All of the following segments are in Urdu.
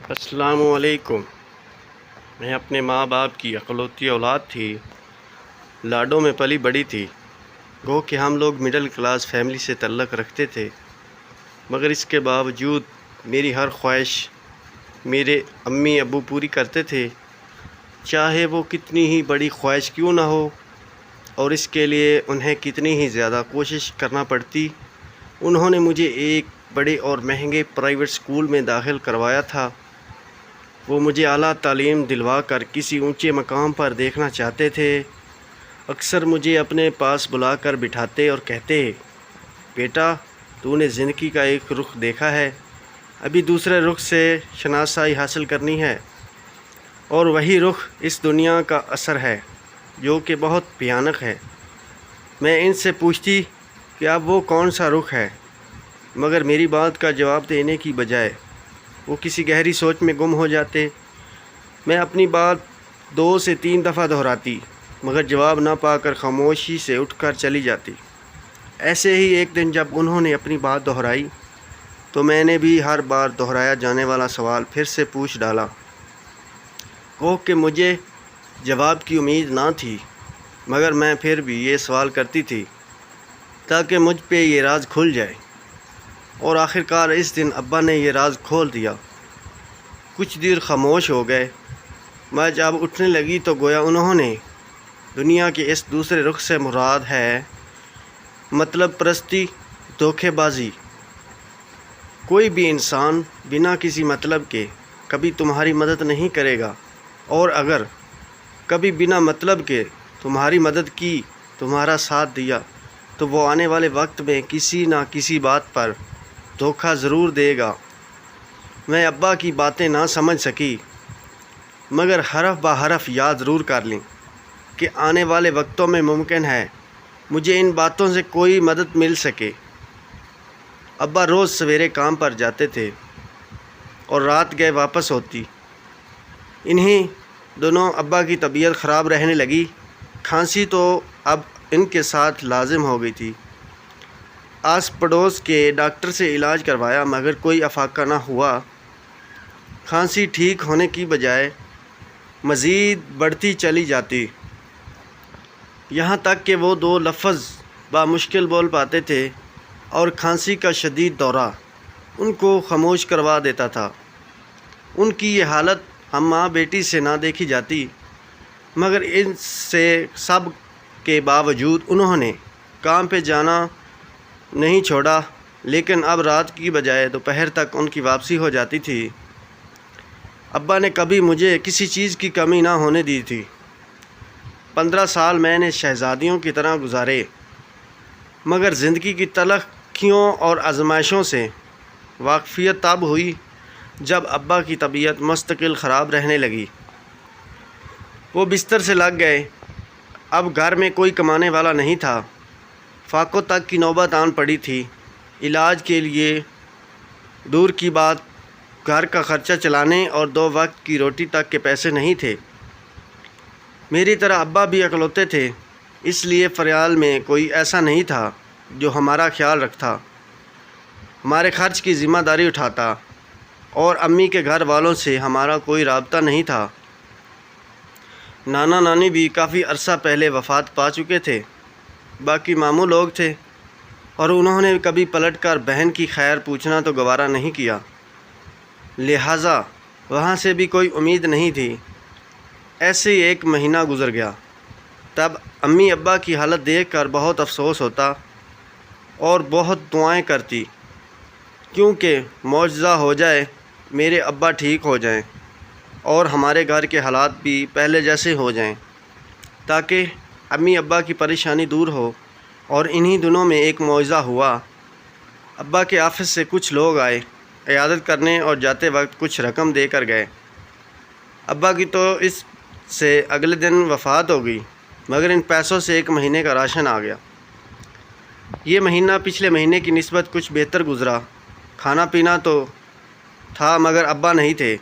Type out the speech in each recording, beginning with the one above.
السلام علیکم۔ میں اپنے ماں باپ کی اکلوتی اولاد تھی، لاڈوں میں پلی بڑی تھی۔ گو کہ ہم لوگ مڈل کلاس فیملی سے تعلق رکھتے تھے، مگر اس کے باوجود میری ہر خواہش میرے امی ابو پوری کرتے تھے، چاہے وہ کتنی ہی بڑی خواہش کیوں نہ ہو، اور اس کے لیے انہیں کتنی ہی زیادہ کوشش کرنا پڑتی۔ انہوں نے مجھے ایک بڑے اور مہنگے پرائیویٹ اسکول میں داخل کروایا تھا۔ وہ مجھے اعلیٰ تعلیم دلوا کر کسی اونچے مقام پر دیکھنا چاہتے تھے۔ اکثر مجھے اپنے پاس بلا کر بٹھاتے اور کہتے، بیٹا تو نے زندگی کا ایک رخ دیکھا ہے، ابھی دوسرے رخ سے شناسائی حاصل کرنی ہے، اور وہی رخ اس دنیا کا اثر ہے جو کہ بہت بھیانک ہے۔ میں ان سے پوچھتی کہ اب وہ کون سا رخ ہے، مگر میری بات کا جواب دینے کی بجائے وہ کسی گہری سوچ میں گم ہو جاتے۔ میں اپنی بات 2 سے 3 دفعہ دہراتی، مگر جواب نہ پا کر خاموشی سے اٹھ کر چلی جاتی۔ ایسے ہی ایک دن جب انہوں نے اپنی بات دہرائی تو میں نے بھی ہر بار دہرایا جانے والا سوال پھر سے پوچھ ڈالا۔ گو کہ مجھے جواب کی امید نہ تھی، مگر میں پھر بھی یہ سوال کرتی تھی تاکہ مجھ پہ یہ راز کھل جائے، اور آخرکار اس دن ابا نے یہ راز کھول دیا۔ کچھ دیر خاموش ہو گئے۔ میں جب اٹھنے لگی تو گویا انہوں نے دنیا کے اس دوسرے رخ سے مراد ہے مطلب پرستی، دھوکے بازی۔ کوئی بھی انسان بنا کسی مطلب کے کبھی تمہاری مدد نہیں کرے گا، اور اگر کبھی بنا مطلب کے تمہاری مدد کی، تمہارا ساتھ دیا، تو وہ آنے والے وقت میں کسی نہ کسی بات پر دھوکہ ضرور دے گا۔ میں ابا کی باتیں نہ سمجھ سکی، مگر حرف بہ حرف یاد ضرور کر لیں کہ آنے والے وقتوں میں ممکن ہے مجھے ان باتوں سے کوئی مدد مل سکے۔ ابا روز سویرے کام پر جاتے تھے اور رات گئے واپس ہوتی۔ انہیں دونوں ابا کی طبیعت خراب رہنے لگی۔ کھانسی تو اب ان کے ساتھ لازم ہو گئی تھی۔ آس پڑوس کے ڈاکٹر سے علاج کروایا، مگر کوئی افاقہ نہ ہوا۔ کھانسی ٹھیک ہونے کی بجائے مزید بڑھتی چلی جاتی، یہاں تک کہ وہ 2 لفظ بامشکل بول پاتے تھے، اور کھانسی کا شدید دورہ ان کو خاموش کروا دیتا تھا۔ ان کی یہ حالت ہم ماں بیٹی سے نہ دیکھی جاتی، مگر ان سے سب کے باوجود انہوں نے کام پہ جانا نہیں چھوڑا، لیکن اب رات کی بجائے دوپہر تک ان کی واپسی ہو جاتی تھی۔ ابا نے کبھی مجھے کسی چیز کی کمی نہ ہونے دی تھی۔ 15 سال میں نے شہزادیوں کی طرح گزارے، مگر زندگی کی تلخیوں اور آزمائشوں سے واقفیت تب ہوئی جب ابا کی طبیعت مستقل خراب رہنے لگی۔ وہ بستر سے لگ گئے۔ اب گھر میں کوئی کمانے والا نہیں تھا۔ فاقوں تک کی نوبت آن پڑی تھی۔ علاج کے لیے دور کی بات، گھر کا خرچہ چلانے اور 2 وقت کی روٹی تک کے پیسے نہیں تھے۔ میری طرح ابا بھی اکلوتے تھے، اس لیے فریال میں کوئی ایسا نہیں تھا جو ہمارا خیال رکھتا، ہمارے خرچ کی ذمہ داری اٹھاتا، اور امی کے گھر والوں سے ہمارا کوئی رابطہ نہیں تھا۔ نانا نانی بھی کافی عرصہ پہلے وفات پا چکے تھے، باقی ماموں لوگ تھے، اور انہوں نے کبھی پلٹ کر بہن کی خیر پوچھنا تو گوارا نہیں کیا، لہٰذا وہاں سے بھی کوئی امید نہیں تھی۔ ایسے ہی 1 مہینہ گزر گیا۔ تب امی ابا کی حالت دیکھ کر بہت افسوس ہوتا اور بہت دعائیں کرتی، کیونکہ معجزہ ہو جائے، میرے ابا ٹھیک ہو جائیں اور ہمارے گھر کے حالات بھی پہلے جیسے ہو جائیں، تاکہ امی ابا کی پریشانی دور ہو۔ اور انہی دنوں میں ایک معجزہ ہوا۔ ابا کے آفس سے کچھ لوگ آئے عیادت کرنے، اور جاتے وقت کچھ رقم دے کر گئے۔ ابا کی تو اس سے اگلے دن وفات ہو گئی، مگر ان پیسوں سے 1 مہینے کا راشن آ گیا۔ یہ مہینہ پچھلے مہینے کی نسبت کچھ بہتر گزرا۔ کھانا پینا تو تھا، مگر ابا نہیں تھے،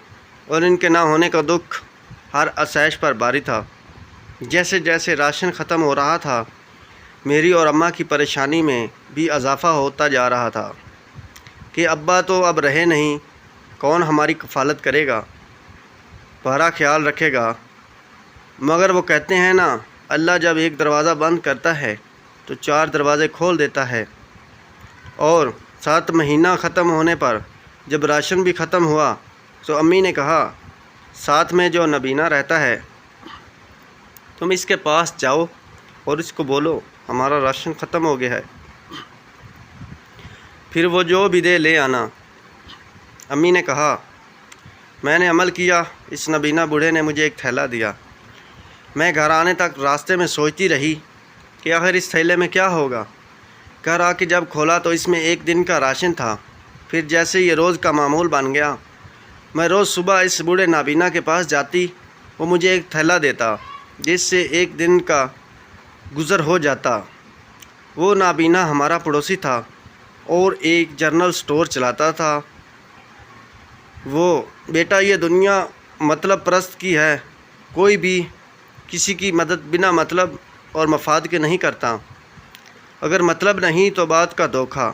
اور ان کے نہ ہونے کا دکھ ہر آسائش پر باری تھا۔ جیسے جیسے راشن ختم ہو رہا تھا، میری اور اماں کی پریشانی میں بھی اضافہ ہوتا جا رہا تھا کہ ابا تو اب رہے نہیں، کون ہماری کفالت کرے گا، ہمارا خیال رکھے گا؟ مگر وہ کہتے ہیں نا، اللہ جب ایک دروازہ بند کرتا ہے تو 4 دروازے کھول دیتا ہے۔ اور 7 مہینہ ختم ہونے پر جب راشن بھی ختم ہوا تو امی نے کہا، ساتھ میں جو نبینا رہتا ہے تم اس کے پاس جاؤ اور اس کو بولو ہمارا راشن ختم ہو گیا ہے، پھر وہ جو بھی دے لے آنا۔ امی نے کہا، میں نے عمل کیا، اس نبینا بوڑھے نے مجھے ایک تھیلا دیا۔ میں گھر آنے تک راستے میں سوچتی رہی کہ آخر اس تھیلے میں کیا ہوگا۔ گھر آ کے جب کھولا تو اس میں 1 دن کا راشن تھا۔ پھر جیسے یہ روز کا معمول بن گیا، میں روز صبح اس بوڑھے نابینا کے پاس جاتی، وہ مجھے ایک تھیلا دیتا جس سے 1 دن کا گزر ہو جاتا۔ وہ نابینا ہمارا پڑوسی تھا اور ایک جنرل سٹور چلاتا تھا۔ وہ، بیٹا یہ دنیا مطلب پرست کی ہے، کوئی بھی کسی کی مدد بنا مطلب اور مفاد کے نہیں کرتا۔ اگر مطلب نہیں تو بات کا دھوکہ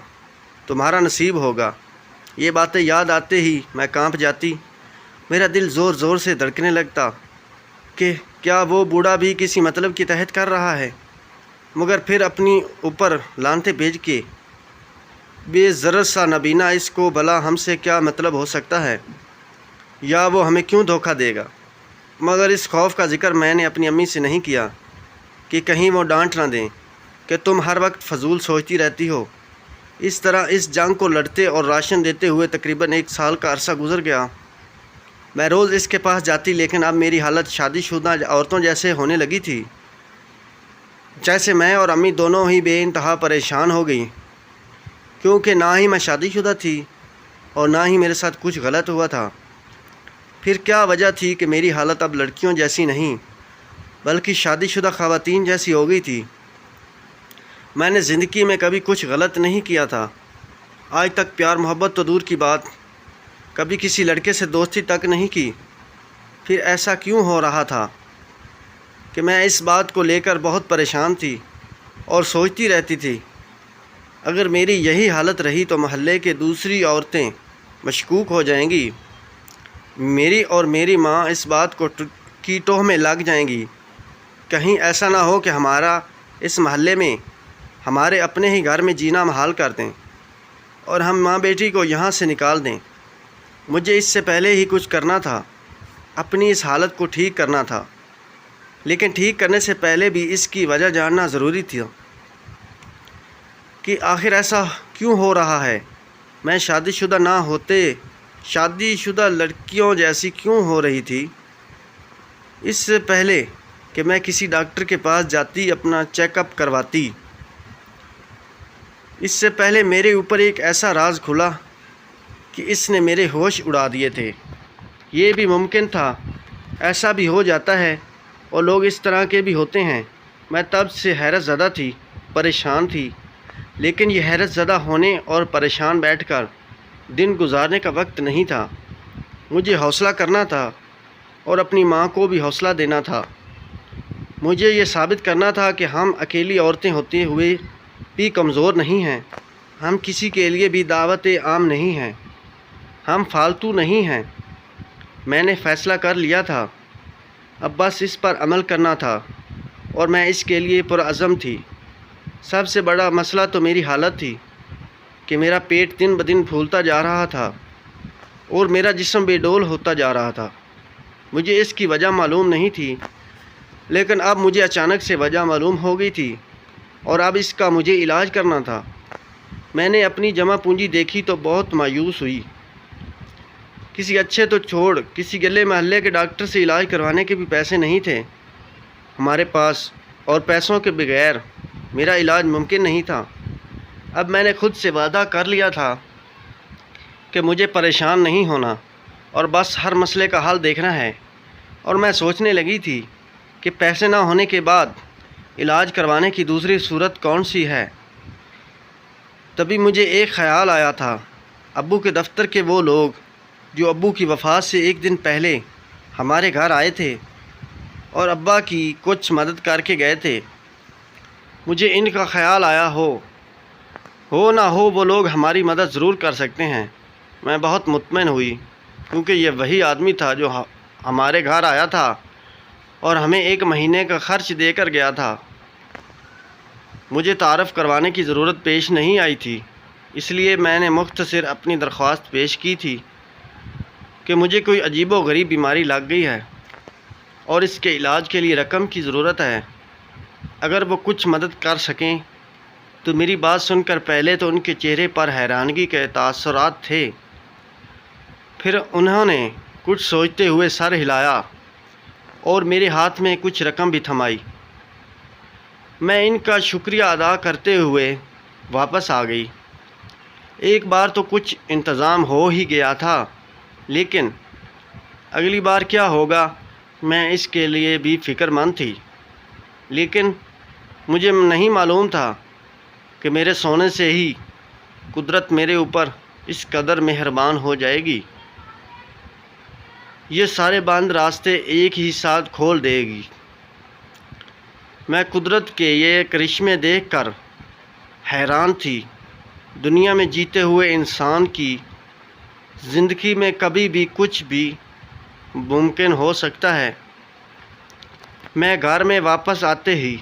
تمہارا نصیب ہوگا۔ یہ باتیں یاد آتے ہی میں کانپ جاتی، میرا دل زور زور سے دھڑکنے لگتا کہ کیا وہ بوڑھا بھی کسی مطلب کے تحت کر رہا ہے، مگر پھر اپنی اوپر لعنتیں بھیج کے بے ضرر سا نبینا، اس کو بھلا ہم سے کیا مطلب ہو سکتا ہے، یا وہ ہمیں کیوں دھوکہ دے گا؟ مگر اس خوف کا ذکر میں نے اپنی امی سے نہیں کیا کہ کہیں وہ ڈانٹ نہ دیں کہ تم ہر وقت فضول سوچتی رہتی ہو۔ اس طرح اس جنگ کو لڑتے اور راشن دیتے ہوئے تقریباً 1 سال کا عرصہ گزر گیا۔ میں روز اس کے پاس جاتی، لیکن اب میری حالت شادی شدہ عورتوں جیسے ہونے لگی تھی، جیسے میں اور امی دونوں ہی بے انتہا پریشان ہو گئی، کیونکہ نہ ہی میں شادی شدہ تھی اور نہ ہی میرے ساتھ کچھ غلط ہوا تھا۔ پھر کیا وجہ تھی کہ میری حالت اب لڑکیوں جیسی نہیں بلکہ شادی شدہ خواتین جیسی ہو گئی تھی؟ میں نے زندگی میں کبھی کچھ غلط نہیں کیا تھا، آج تک پیار محبت تو دور کی بات، کبھی کسی لڑکے سے دوستی تک نہیں کی۔ پھر ایسا کیوں ہو رہا تھا کہ میں اس بات کو لے کر بہت پریشان تھی اور سوچتی رہتی تھی، اگر میری یہی حالت رہی تو محلے کے دوسری عورتیں مشکوک ہو جائیں گی، میری اور میری ماں اس بات کو کی ٹوہ میں لگ جائیں گی، کہیں ایسا نہ ہو کہ ہمارا اس محلے میں ہمارے اپنے ہی گھر میں جینا محال کر دیں اور ہم ماں بیٹی کو یہاں سے نکال دیں۔ مجھے اس سے پہلے ہی کچھ کرنا تھا، اپنی اس حالت کو ٹھیک کرنا تھا، لیکن ٹھیک کرنے سے پہلے بھی اس کی وجہ جاننا ضروری تھا کہ آخر ایسا کیوں ہو رہا ہے۔ میں شادی شدہ نہ ہوتے شادی شدہ لڑکیوں جیسی کیوں ہو رہی تھی؟ اس سے پہلے کہ میں کسی ڈاکٹر کے پاس جاتی، اپنا چیک اپ کرواتی، اس سے پہلے میرے اوپر ایک ایسا راز کھلا کہ اس نے میرے ہوش اڑا دیے تھے۔ یہ بھی ممکن تھا، ایسا بھی ہو جاتا ہے اور لوگ اس طرح کے بھی ہوتے ہیں۔ میں تب سے حیرت زدہ تھی، پریشان تھی، لیکن یہ حیرت زدہ ہونے اور پریشان بیٹھ کر دن گزارنے کا وقت نہیں تھا۔ مجھے حوصلہ کرنا تھا اور اپنی ماں کو بھی حوصلہ دینا تھا۔ مجھے یہ ثابت کرنا تھا کہ ہم اکیلی عورتیں ہوتے ہوئے بھی کمزور نہیں ہیں، ہم کسی کے لیے بھی دعوت عام نہیں ہیں، ہم فالتو نہیں ہیں۔ میں نے فیصلہ کر لیا تھا، اب بس اس پر عمل کرنا تھا اور میں اس کے لیے پرعزم تھی۔ سب سے بڑا مسئلہ تو میری حالت تھی کہ میرا پیٹ دن بدن پھولتا جا رہا تھا اور میرا جسم بے ڈول ہوتا جا رہا تھا۔ مجھے اس کی وجہ معلوم نہیں تھی، لیکن اب مجھے اچانک سے وجہ معلوم ہو گئی تھی اور اب اس کا مجھے علاج کرنا تھا۔ میں نے اپنی جمع پونجی دیکھی تو بہت مایوس ہوئی۔ کسی اچھے تو چھوڑ، کسی گلے محلے کے ڈاکٹر سے علاج کروانے کے بھی پیسے نہیں تھے ہمارے پاس، اور پیسوں کے بغیر میرا علاج ممکن نہیں تھا۔ اب میں نے خود سے وعدہ کر لیا تھا کہ مجھے پریشان نہیں ہونا اور بس ہر مسئلے کا حل دیکھنا ہے، اور میں سوچنے لگی تھی کہ پیسے نہ ہونے کے بعد علاج کروانے کی دوسری صورت کون سی ہے۔ تبھی مجھے ایک خیال آیا تھا، ابو کے دفتر کے وہ لوگ جو ابو کی وفات سے 1 دن پہلے ہمارے گھر آئے تھے اور ابا کی کچھ مدد کر کے گئے تھے، مجھے ان کا خیال آیا ہو نہ ہو وہ لوگ ہماری مدد ضرور کر سکتے ہیں۔ میں بہت مطمئن ہوئی کیونکہ یہ وہی آدمی تھا جو ہمارے گھر آیا تھا اور ہمیں 1 مہینے کا خرچ دے کر گیا تھا۔ مجھے تعارف کروانے کی ضرورت پیش نہیں آئی تھی، اس لیے میں نے مختصر اپنی درخواست پیش کی تھی کہ مجھے کوئی عجیب و غریب بیماری لگ گئی ہے اور اس کے علاج کے لیے رقم کی ضرورت ہے۔ اگر وہ کچھ مدد کر سکیں تو۔ میری بات سن کر پہلے تو ان کے چہرے پر حیرانگی کے تاثرات تھے، پھر انہوں نے کچھ سوچتے ہوئے سر ہلایا اور میرے ہاتھ میں کچھ رقم بھی تھمائی۔ میں ان کا شکریہ ادا کرتے ہوئے واپس آ گئی۔ ایک بار تو کچھ انتظام ہو ہی گیا تھا، لیکن اگلی بار کیا ہوگا میں اس کے لیے بھی فکر مند تھی، لیکن مجھے نہیں معلوم تھا کہ میرے سونے سے ہی قدرت میرے اوپر اس قدر مہربان ہو جائے گی۔ یہ سارے بند راستے ایک ہی ساتھ کھول دے گی۔ میں قدرت کے یہ کرشمے دیکھ کر حیران تھی۔ دنیا میں جیتے ہوئے انسان کی زندگی میں کبھی بھی کچھ بھی ممکن ہو سکتا ہے۔ میں گھر میں واپس آتے ہی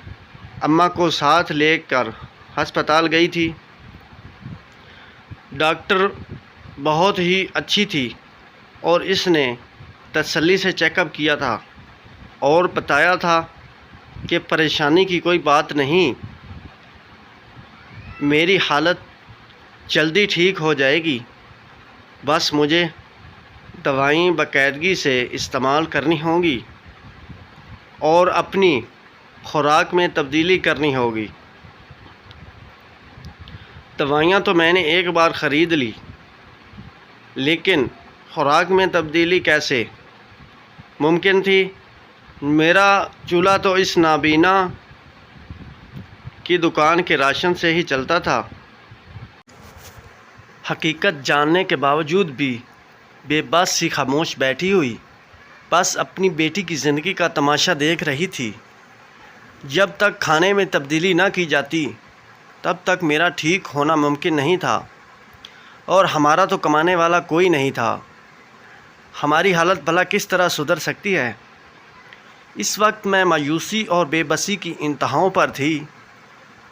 اماں کو ساتھ لے کر ہسپتال گئی تھی۔ ڈاکٹر بہت ہی اچھی تھی اور اس نے تسلی سے چیک اپ کیا تھا اور بتایا تھا کہ پریشانی کی کوئی بات نہیں، میری حالت جلدی ٹھیک ہو جائے گی، بس مجھے دوائیں باقاعدگی سے استعمال کرنی ہوں گی اور اپنی خوراک میں تبدیلی کرنی ہوگی۔ دوائیاں تو میں نے ایک بار خرید لی، لیکن خوراک میں تبدیلی کیسے ممکن تھی؟ میرا چولہا تو اس نابینا کی دکان کے راشن سے ہی چلتا تھا۔ حقیقت جاننے کے باوجود بھی بے بس سی خاموش بیٹھی ہوئی بس اپنی بیٹی کی زندگی کا تماشا دیکھ رہی تھی۔ جب تک کھانے میں تبدیلی نہ کی جاتی تب تک میرا ٹھیک ہونا ممکن نہیں تھا، اور ہمارا تو کمانے والا کوئی نہیں تھا۔ ہماری حالت بھلا کس طرح سدھر سکتی ہے؟ اس وقت میں مایوسی اور بے بسی کی انتہاؤں پر تھی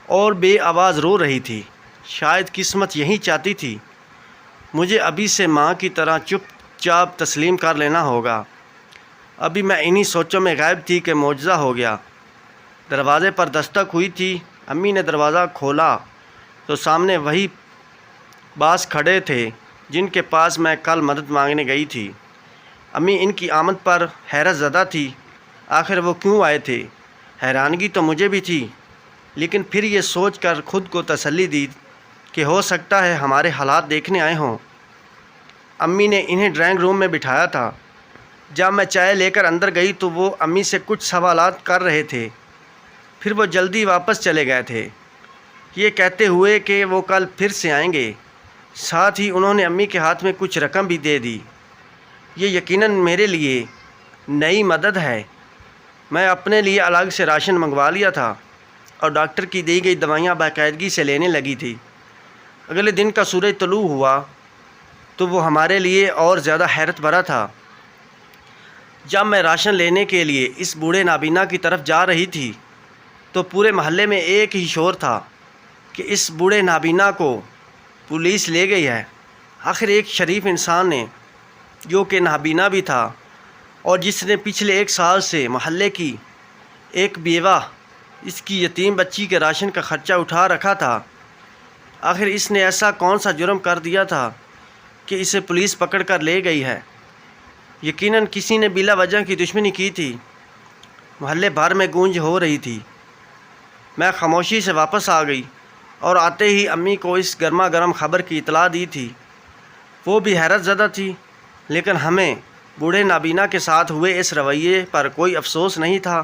اور بے آواز رو رہی تھی۔ شاید قسمت یہی چاہتی تھی مجھے ابھی سے ماں کی طرح چپ چاپ تسلیم کر لینا ہوگا۔ ابھی میں انہی سوچوں میں غائب تھی کہ معجزہ ہو گیا۔ دروازے پر دستک ہوئی تھی۔ امی نے دروازہ کھولا تو سامنے وہی باز کھڑے تھے جن کے پاس میں کل مدد مانگنے گئی تھی۔ امی ان کی آمد پر حیرت زدہ تھی۔ آخر وہ کیوں آئے تھے؟ حیرانگی تو مجھے بھی تھی، لیکن پھر یہ سوچ کر خود کو تسلی دی کہ ہو سکتا ہے ہمارے حالات دیکھنے آئے ہوں۔ امی نے انہیں ڈرائنگ روم میں بٹھایا تھا۔ جب میں چائے لے کر اندر گئی تو وہ امی سے کچھ سوالات کر رہے تھے، پھر وہ جلدی واپس چلے گئے تھے، یہ کہتے ہوئے کہ وہ کل پھر سے آئیں گے۔ ساتھ ہی انہوں نے امی کے ہاتھ میں کچھ رقم بھی دے دی۔ یہ یقیناً میرے لیے نئی مدد ہے۔ میں اپنے لیے الگ سے راشن منگوا لیا تھا اور ڈاکٹر کی دی گئی دوائیاں باقاعدگی سے لینے لگی تھی۔ اگلے دن کا سورج طلوع ہوا تو وہ ہمارے لیے اور زیادہ حیرت بھرا تھا۔ جب میں راشن لینے کے لیے اس بوڑھے نابینا کی طرف جا رہی تھی تو پورے محلے میں ایک ہی شور تھا کہ اس بوڑھے نابینا کو پولیس لے گئی ہے۔ آخر ایک شریف انسان نے، جو کہ نابینا بھی تھا اور جس نے پچھلے 1 سال سے محلے کی ایک بیوہ اس کی یتیم بچی کے راشن کا خرچہ اٹھا رکھا تھا، آخر اس نے ایسا کون سا جرم کر دیا تھا کہ اسے پولیس پکڑ کر لے گئی ہے؟ یقیناً کسی نے بلا وجہ کی دشمنی کی تھی۔ محلے بھر میں گونج ہو رہی تھی۔ میں خاموشی سے واپس آ گئی اور آتے ہی امی کو اس گرما گرم خبر کی اطلاع دی تھی۔ وہ بھی حیرت زدہ تھی، لیکن ہمیں بوڑھے نابینا کے ساتھ ہوئے اس رویے پر کوئی افسوس نہیں تھا۔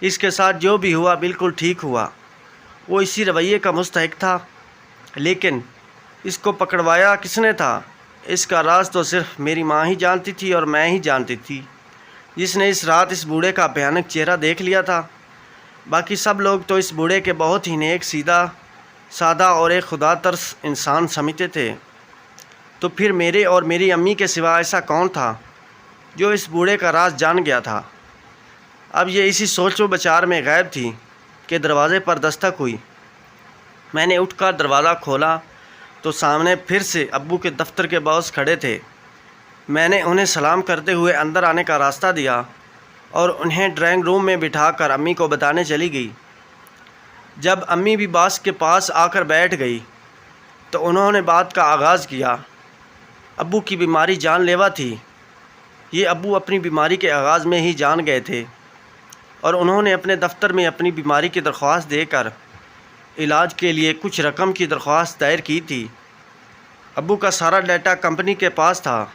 اس کے ساتھ جو بھی ہوا بالکل ٹھیک ہوا، وہ اسی رویے کا مستحق تھا۔ لیکن اس کو پکڑوایا کس نے تھا؟ اس کا راز تو صرف میری ماں ہی جانتی تھی اور میں ہی جانتی تھی، جس نے اس رات اس بوڑھے کا بھیانک چہرہ دیکھ لیا تھا۔ باقی سب لوگ تو اس بوڑھے کے بہت ہی نیک، سیدھا سادہ اور ایک خدا ترس انسان سمجھتے تھے۔ تو پھر میرے اور میری امی کے سوا ایسا کون تھا جو اس بوڑھے کا راز جان گیا تھا؟ اب یہ اسی سوچ و بچار میں غائب تھی کہ دروازے پر دستک ہوئی۔ میں نے اٹھ کر دروازہ کھولا تو سامنے پھر سے ابو کے دفتر کے باس کھڑے تھے۔ میں نے انہیں سلام کرتے ہوئے اندر آنے کا راستہ دیا اور انہیں ڈرائنگ روم میں بٹھا کر امی کو بتانے چلی گئی۔ جب امی بھی باس کے پاس آ کر بیٹھ گئی تو انہوں نے بات کا آغاز کیا۔ ابو کی بیماری جان لیوا تھی۔ یہ ابو اپنی بیماری کے آغاز میں ہی جان گئے تھے اور انہوں نے اپنے دفتر میں اپنی بیماری کی درخواست دے کر علاج کے لیے کچھ رقم کی درخواست دائر کی تھی۔ ابو کا سارا ڈیٹا کمپنی کے پاس تھا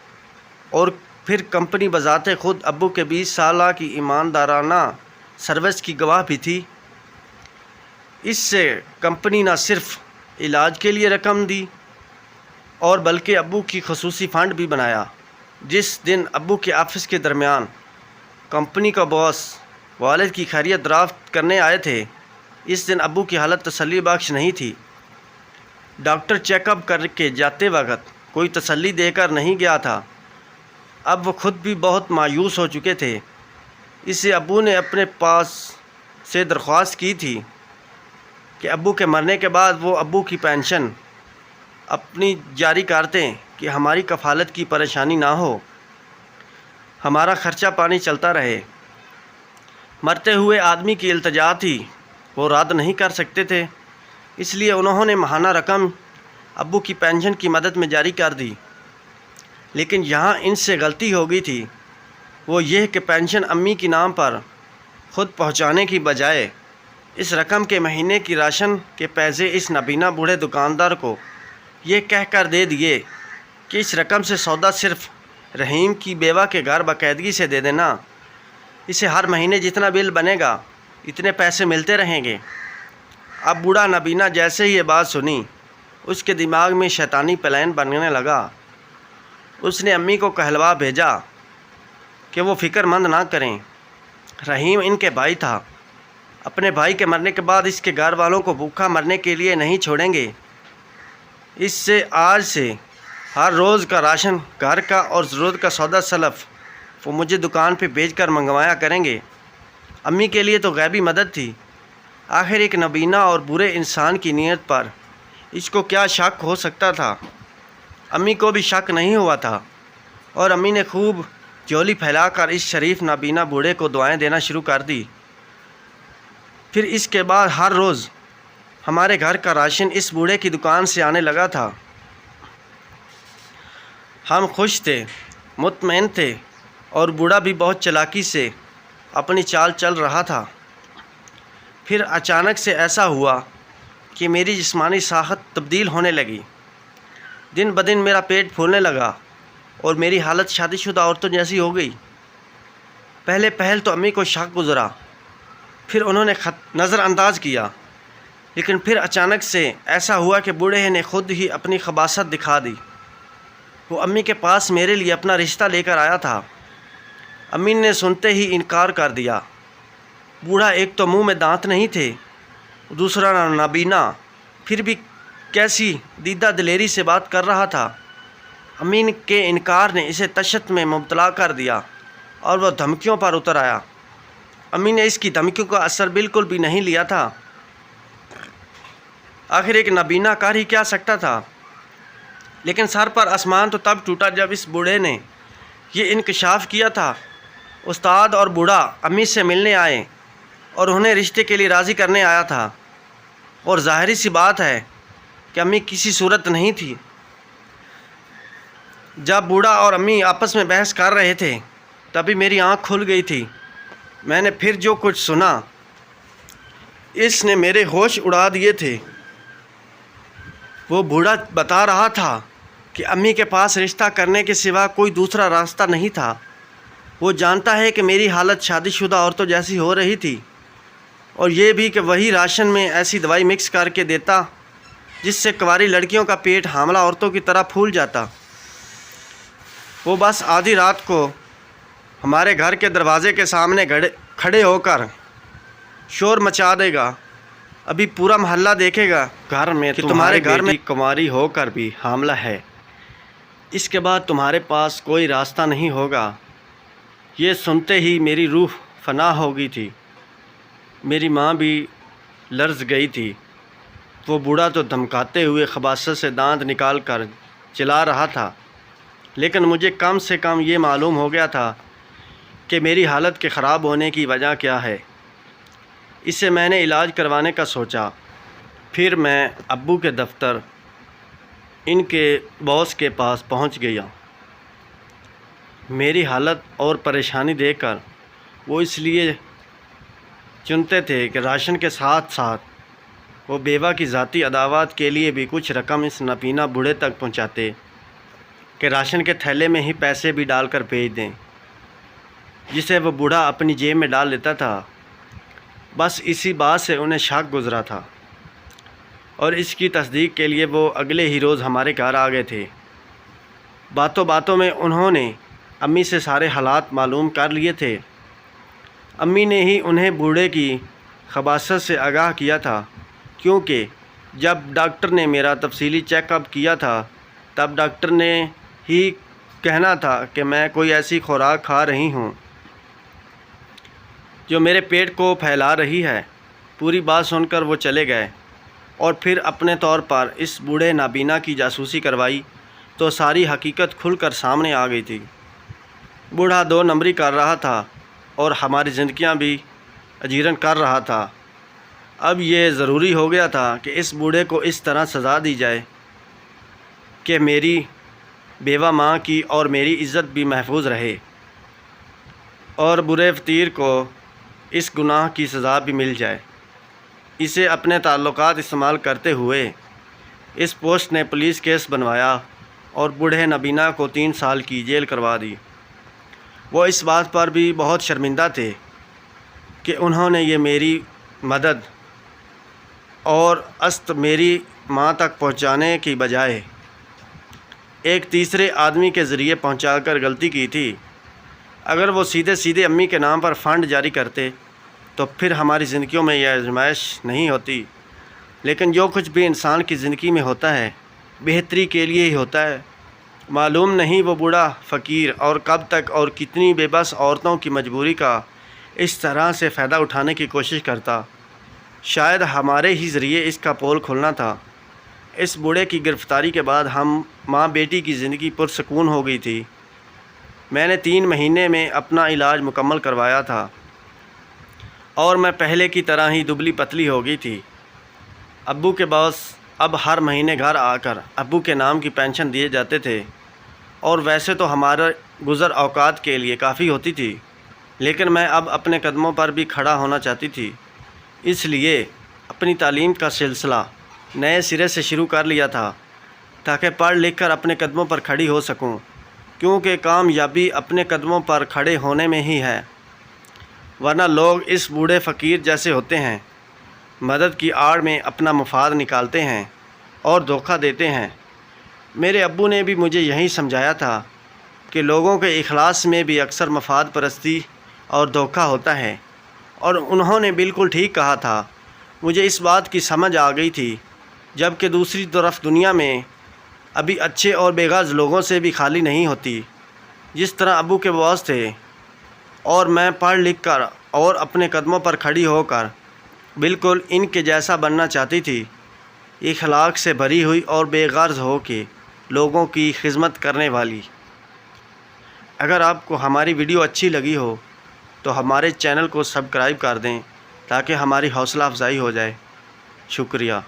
اور پھر کمپنی بذات خود ابو کے 20 سالہ کی ایماندارانہ سروس کی گواہ بھی تھی۔ اس سے کمپنی نہ صرف علاج کے لیے رقم دی اور بلکہ ابو کی خصوصی فنڈ بھی بنایا۔ جس دن ابو کے آفس کے درمیان کمپنی کا باس والد کی خیریت دریافت کرنے آئے تھے، اس دن ابو کی حالت تسلی بخش نہیں تھی۔ ڈاکٹر چیک اپ کر کے جاتے وقت کوئی تسلی دے کر نہیں گیا تھا۔ اب وہ خود بھی بہت مایوس ہو چکے تھے۔ اس سے ابو نے اپنے پاس سے درخواست کی تھی کہ ابو کے مرنے کے بعد وہ ابو کی پینشن اپنی جاری کرتے کہ ہماری کفالت کی پریشانی نہ ہو، ہمارا خرچہ پانی چلتا رہے۔ مرتے ہوئے آدمی کی التجا تھی، وہ رد نہیں کر سکتے تھے، اس لیے انہوں نے ماہانہ رقم ابو کی پینشن کی مدد میں جاری کر دی۔ لیکن یہاں ان سے غلطی ہو گئی تھی، وہ یہ کہ پینشن امی کے نام پر خود پہنچانے کی بجائے اس رقم کے مہینے کی راشن کے پیسے اس نابینا بوڑھے دکاندار کو یہ کہہ کر دے دیے کہ اس رقم سے سودا صرف رحیم کی بیوہ کے گھر باقاعدگی سے دے دینا، اسے ہر مہینے جتنا بل بنے گا اتنے پیسے ملتے رہیں گے۔ اب بوڑھا نابینا جیسے ہی یہ بات سنی، اس کے دماغ میں شیطانی پلان بننے لگا۔ اس نے امی کو کہلوا بھیجا کہ وہ فکر مند نہ کریں، رحیم ان کے بھائی تھا، اپنے بھائی کے مرنے کے بعد اس کے گھر والوں کو بھوکا مرنے کے لیے نہیں چھوڑیں گے۔ اس سے آج سے ہر روز کا راشن، گھر کا اور ضرورت کا سودا سلف وہ مجھے دکان پہ بھیج کر منگوایا کریں گے۔ امی کے لیے تو غیبی مدد تھی، آخر ایک نابینا اور برے انسان کی نیت پر اس کو کیا شک ہو سکتا تھا؟ امی کو بھی شک نہیں ہوا تھا اور امی نے خوب جولی پھیلا کر اس شریف نابینا بوڑھے کو دعائیں دینا شروع کر دی۔ پھر اس کے بعد ہر روز ہمارے گھر کا راشن اس بوڑھے کی دکان سے آنے لگا تھا۔ ہم خوش تھے، مطمئن تھے اور بوڑھا بھی بہت چالاکی سے اپنی چال چل رہا تھا۔ پھر اچانک سے ایسا ہوا کہ میری جسمانی ساخت تبدیل ہونے لگی۔ دن بدن میرا پیٹ پھولنے لگا اور میری حالت شادی شدہ عورتوں جیسی ہو گئی۔ پہل تو امی کو شک گزرا، پھر انہوں نے نظر انداز کیا، لیکن پھر اچانک سے ایسا ہوا کہ بوڑھے نے خود ہی اپنی خباثت دکھا دی۔ وہ امی کے پاس میرے لیے اپنا رشتہ لے کر آیا تھا۔ امی نے سنتے ہی انکار کر دیا۔ بوڑھا ایک تو منہ میں دانت نہیں تھے، دوسرا نابینا، پھر بھی کیسی دیدہ دلیری سے بات کر رہا تھا۔ امی کے انکار نے اسے تشدد میں مبتلا کر دیا اور وہ دھمکیوں پر اتر آیا۔ امی نے اس کی دھمکیوں کا اثر بالکل بھی نہیں لیا تھا۔ آخر ایک نابینا کر ہی کیا سکتا تھا؟ لیکن سر پر آسمان تو تب ٹوٹا جب اس بوڑھے نے یہ انکشاف کیا تھا۔ استاد اور بوڑھا امی سے ملنے آئے اور انہیں رشتے کے لیے راضی کرنے آیا تھا، اور ظاہری سی بات ہے کہ امی کسی صورت نہیں تھی۔ جب بوڑھا اور امی آپس میں بحث کر رہے تھے تبھی میری آنکھ کھل گئی تھی۔ میں نے پھر جو کچھ سنا اس نے میرے ہوش اڑا دیے تھے۔ وہ بوڑھا بتا رہا تھا کہ امی کے پاس رشتہ کرنے کے سوا کوئی دوسرا راستہ نہیں تھا۔ وہ جانتا ہے کہ میری حالت شادی شدہ عورتوں جیسی ہو رہی تھی، اور یہ بھی کہ وہی راشن میں ایسی دوائی مکس کر کے دیتا جس سے کنواری لڑکیوں کا پیٹ حاملہ عورتوں کی طرح پھول جاتا۔ وہ بس آدھی رات کو ہمارے گھر کے دروازے کے سامنے کھڑے ہو کر شور مچا دے گا، ابھی پورا محلہ دیکھے گا گھر میں کہ تمہارے گھر میں کنواری ہو کر بھی حاملہ ہے۔ اس کے بعد تمہارے پاس کوئی راستہ نہیں ہوگا۔ یہ سنتے ہی میری روح فنا ہو گئی تھی۔ میری ماں بھی لرز گئی تھی۔ وہ بوڑھا تو دھمکاتے ہوئے خباثت سے دانت نکال کر چلا رہا تھا، لیکن مجھے کم سے کم یہ معلوم ہو گیا تھا کہ میری حالت کے خراب ہونے کی وجہ کیا ہے۔ اسے میں نے علاج کروانے کا سوچا۔ پھر میں ابو کے دفتر ان کے باس کے پاس پہنچ گیا۔ میری حالت اور پریشانی دیکھ کر وہ اس لیے چنتے تھے کہ راشن کے ساتھ ساتھ وہ بیوہ کی ذاتی اداوات کے لیے بھی کچھ رقم اس نابینا بوڑھے تک پہنچاتے کہ راشن کے تھیلے میں ہی پیسے بھی ڈال کر بھیج دیں، جسے وہ بوڑھا اپنی جیب میں ڈال لیتا تھا۔ بس اسی بات سے انہیں شک گزرا تھا، اور اس کی تصدیق کے لیے وہ اگلے ہی روز ہمارے گھر آ گئے تھے۔ باتوں باتوں میں انہوں نے امی سے سارے حالات معلوم کر لیے تھے۔ امی نے ہی انہیں بوڑھے کی خباثت سے آگاہ کیا تھا، کیونکہ جب ڈاکٹر نے میرا تفصیلی چیک اپ کیا تھا تب ڈاکٹر نے ہی کہنا تھا کہ میں کوئی ایسی خوراک کھا رہی ہوں جو میرے پیٹ کو پھیلا رہی ہے۔ پوری بات سن کر وہ چلے گئے، اور پھر اپنے طور پر اس بوڑھے نابینا کی جاسوسی کروائی تو ساری حقیقت کھل کر سامنے آ گئی تھی۔ بوڑھا 2 نمبری کر رہا تھا اور ہماری زندگیاں بھی اجیرن کر رہا تھا۔ اب یہ ضروری ہو گیا تھا کہ اس بوڑھے کو اس طرح سزا دی جائے کہ میری بیوہ ماں کی اور میری عزت بھی محفوظ رہے، اور برے فقیر کو اس گناہ کی سزا بھی مل جائے۔ اسے اپنے تعلقات استعمال کرتے ہوئے اس پوسٹ نے پولیس کیس بنوایا اور بوڑھے نابینا کو 3 سال کی جیل کروا دی۔ وہ اس بات پر بھی بہت شرمندہ تھے کہ انہوں نے یہ میری مدد اور است میری ماں تک پہنچانے کی بجائے ایک تیسرے آدمی کے ذریعے پہنچا کر غلطی کی تھی۔ اگر وہ سیدھے امی کے نام پر فنڈ جاری کرتے تو پھر ہماری زندگیوں میں یہ آزمائش نہیں ہوتی۔ لیکن جو کچھ بھی انسان کی زندگی میں ہوتا ہے بہتری کے لیے ہی ہوتا ہے۔ معلوم نہیں وہ بوڑھا فقیر اور کب تک اور کتنی بے بس عورتوں کی مجبوری کا اس طرح سے فائدہ اٹھانے کی کوشش کرتا۔ شاید ہمارے ہی ذریعے اس کا پول کھلنا تھا۔ اس بوڑھے کی گرفتاری کے بعد ہم ماں بیٹی کی زندگی پرسکون ہو گئی تھی۔ میں نے 3 مہینے میں اپنا علاج مکمل کروایا تھا، اور میں پہلے کی طرح ہی دبلی پتلی ہو گئی تھی۔ ابو کے باس اب ہر مہینے گھر آ کر ابو کے نام کی پینشن دیے جاتے تھے، اور ویسے تو ہمارے گزر اوقات کے لیے کافی ہوتی تھی، لیکن میں اب اپنے قدموں پر بھی کھڑا ہونا چاہتی تھی۔ اس لیے اپنی تعلیم کا سلسلہ نئے سرے سے شروع کر لیا تھا، تاکہ پڑھ لکھ کر اپنے قدموں پر کھڑی ہو سکوں، کیونکہ کامیابی اپنے قدموں پر کھڑے ہونے میں ہی ہے، ورنہ لوگ اس بوڑھے فقیر جیسے ہوتے ہیں، مدد کی آڑ میں اپنا مفاد نکالتے ہیں اور دھوکہ دیتے ہیں۔ میرے ابو نے بھی مجھے یہی سمجھایا تھا کہ لوگوں کے اخلاص میں بھی اکثر مفاد پرستی اور دھوکہ ہوتا ہے، اور انہوں نے بالکل ٹھیک کہا تھا۔ مجھے اس بات کی سمجھ آ گئی تھی، جبکہ دوسری طرف دنیا میں ابھی اچھے اور بے غرض لوگوں سے بھی خالی نہیں ہوتی۔ جس طرح ابو کے باس تھے اور میں پڑھ لکھ کر اور اپنے قدموں پر کھڑی ہو کر بالکل ان کے جیسا بننا چاہتی تھی، اخلاق سے بھری ہوئی اور بے غرض ہو کے لوگوں کی خدمت کرنے والی۔ اگر آپ کو ہماری ویڈیو اچھی لگی ہو تو ہمارے چینل کو سبسکرائب کر دیں، تاکہ ہماری حوصلہ افزائی ہو جائے۔ شکریہ۔